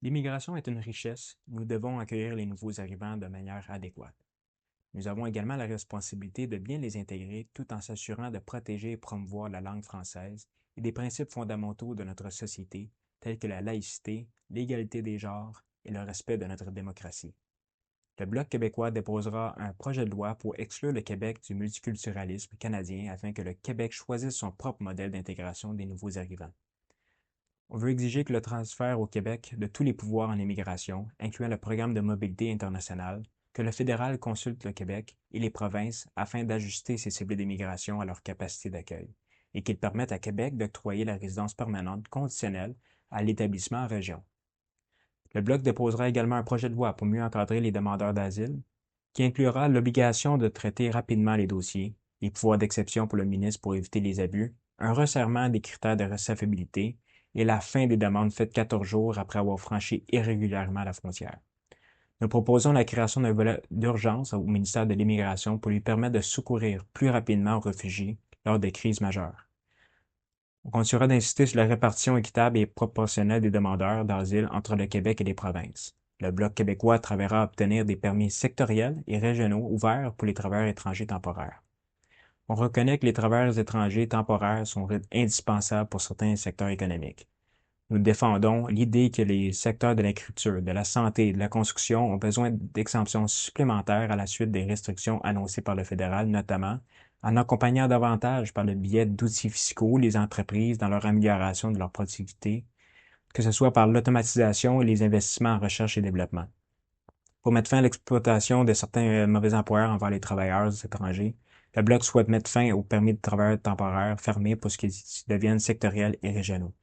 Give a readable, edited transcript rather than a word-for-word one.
L'immigration est une richesse. Nous devons accueillir les nouveaux arrivants de manière adéquate. Nous avons également la responsabilité de bien les intégrer tout en s'assurant de protéger et promouvoir la langue française et des principes fondamentaux de notre société, tels que la laïcité, l'égalité des genres et le respect de notre démocratie. Le Bloc québécois déposera un projet de loi pour exclure le Québec du multiculturalisme canadien afin que le Québec choisisse son propre modèle d'intégration des nouveaux arrivants. On veut exiger que le transfert au Québec de tous les pouvoirs en immigration, incluant le programme de mobilité internationale, que le fédéral consulte le Québec et les provinces afin d'ajuster ces cibles d'immigration à leur capacité d'accueil, et qu'ils permettent à Québec d'octroyer la résidence permanente conditionnelle à l'établissement en région. Le Bloc déposera également un projet de loi pour mieux encadrer les demandeurs d'asile, qui inclura l'obligation de traiter rapidement les dossiers, les pouvoirs d'exception pour le ministre pour éviter les abus, un resserrement des critères de recevabilité et la fin des demandes faites 14 jours après avoir franchi irrégulièrement la frontière. Nous proposons la création d'un volet d'urgence au ministère de l'Immigration pour lui permettre de secourir plus rapidement aux réfugiés lors des crises majeures. On continuera d'insister sur la répartition équitable et proportionnelle des demandeurs d'asile entre le Québec et les provinces. Le Bloc québécois travaillera à obtenir des permis sectoriels et régionaux ouverts pour les travailleurs étrangers temporaires. On reconnaît que les travailleurs étrangers temporaires sont indispensables pour certains secteurs économiques. Nous défendons l'idée que les secteurs de l'agriculture, de la santé et de la construction ont besoin d'exemptions supplémentaires à la suite des restrictions annoncées par le fédéral, notamment en accompagnant davantage par le biais d'outils fiscaux les entreprises dans leur amélioration de leur productivité, que ce soit par l'automatisation et les investissements en recherche et développement. Pour mettre fin à l'exploitation de certains mauvais employeurs envers les travailleurs étrangers, le Bloc souhaite mettre fin aux permis de travailleurs temporaires fermés pour ce qu'ils deviennent sectoriels et régionaux.